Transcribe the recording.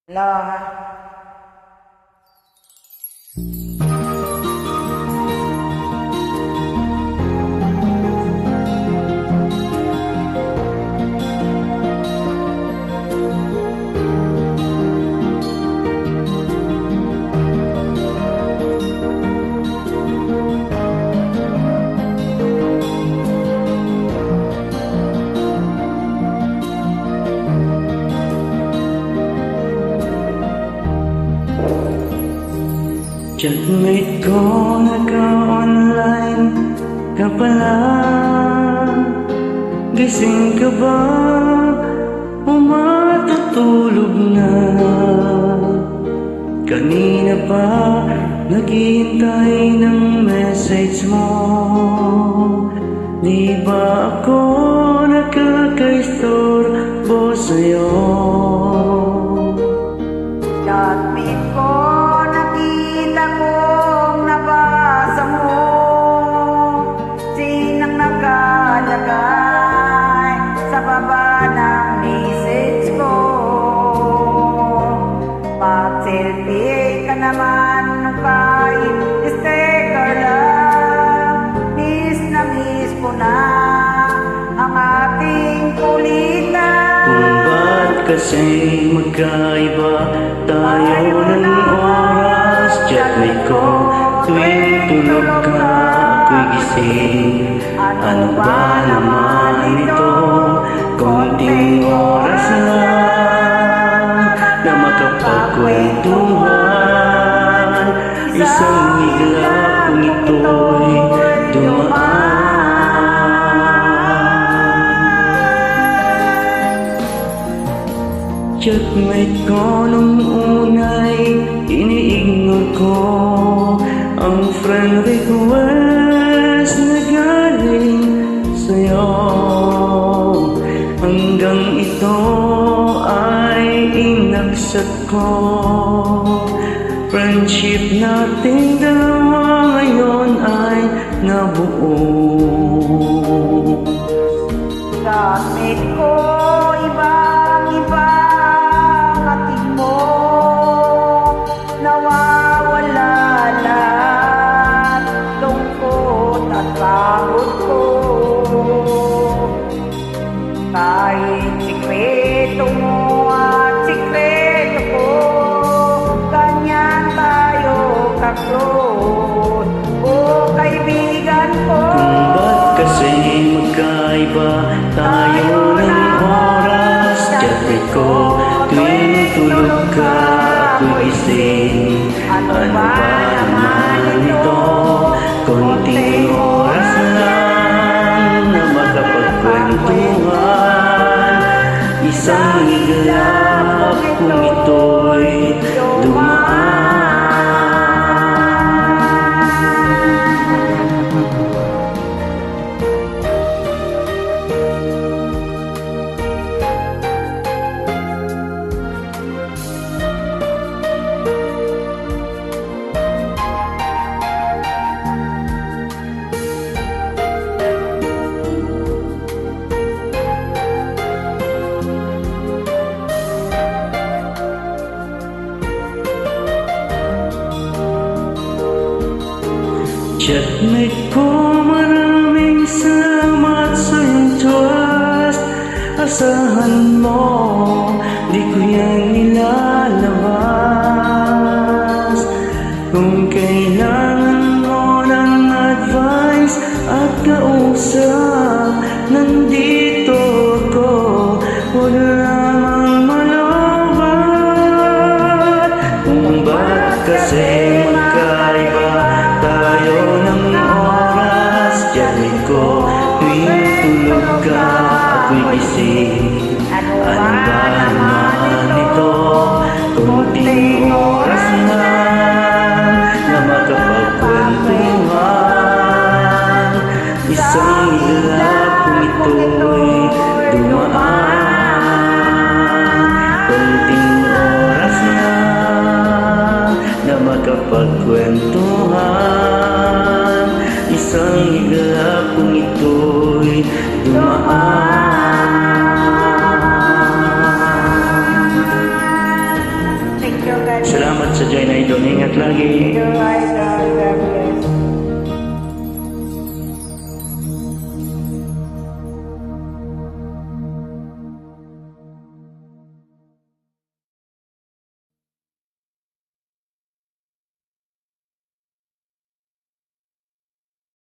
La Chatmate ko naka-online ka pala. Gising ka ba o matutulog na? Kanina pa naghihintay ng message mo. Di ba ako nakakaistorbo sa'yo? Chatmate ko, nakita kong nabasa mo. Sinang nakalagay sa baba ng message ko. Mag-selfie ka naman nung kahit sticker lang. Miss na miss ko na ang ating kulitan. Kung ba't kasi magkaiba tayo ng oras? Chatmate ko tuwing tulog ka, ako'y gising. Ano ba naman ito? Konting oras lang na makapagkwentuhan. Isang iglap kung ito'y dumaan. Chatmate ko nung una'y iniignore ko ang friend request na galing sa'yo. Hanggang ito ay inaccept ko. Friendship nating dalawa ngayon ay nabuo. Chatmate ko, ibang-iba ang ating mo. Nawawala lahat lungkot at pagod ko. Kahit sikreto mo at sikreto ko, ganyan tayo ka-close. O kaibigan ko, Kung ba't kasi magkaiba tayo ng oras? Chatmate ko tuwing tulog ka, ako'y gising. Ano ba naman ito? Konting oras lang na makapagkwentuhan. Isang iglap kung ito'y dumaan. Chatmate ko, maraming salamat sa iyong trust. Asahan mo, di ko yan nilalabas. Kung kailangan mo ng advice at kausap, nandito ako. Huwag lamang malobat. Kung ba't kasi magkaiba tayo ng oras? Chatmate ko tuwing tulog ka, ako'y gising. Ano ba naman ito? Konting oras lang na makapagkwentuhan. Isang iglap kung ito'y dumaan. Konting oras lang na makapagkwentuhan. Isang iglap kung ito'y dumaan. sa Joy na Idol. Ingat lagi. Idol Idol.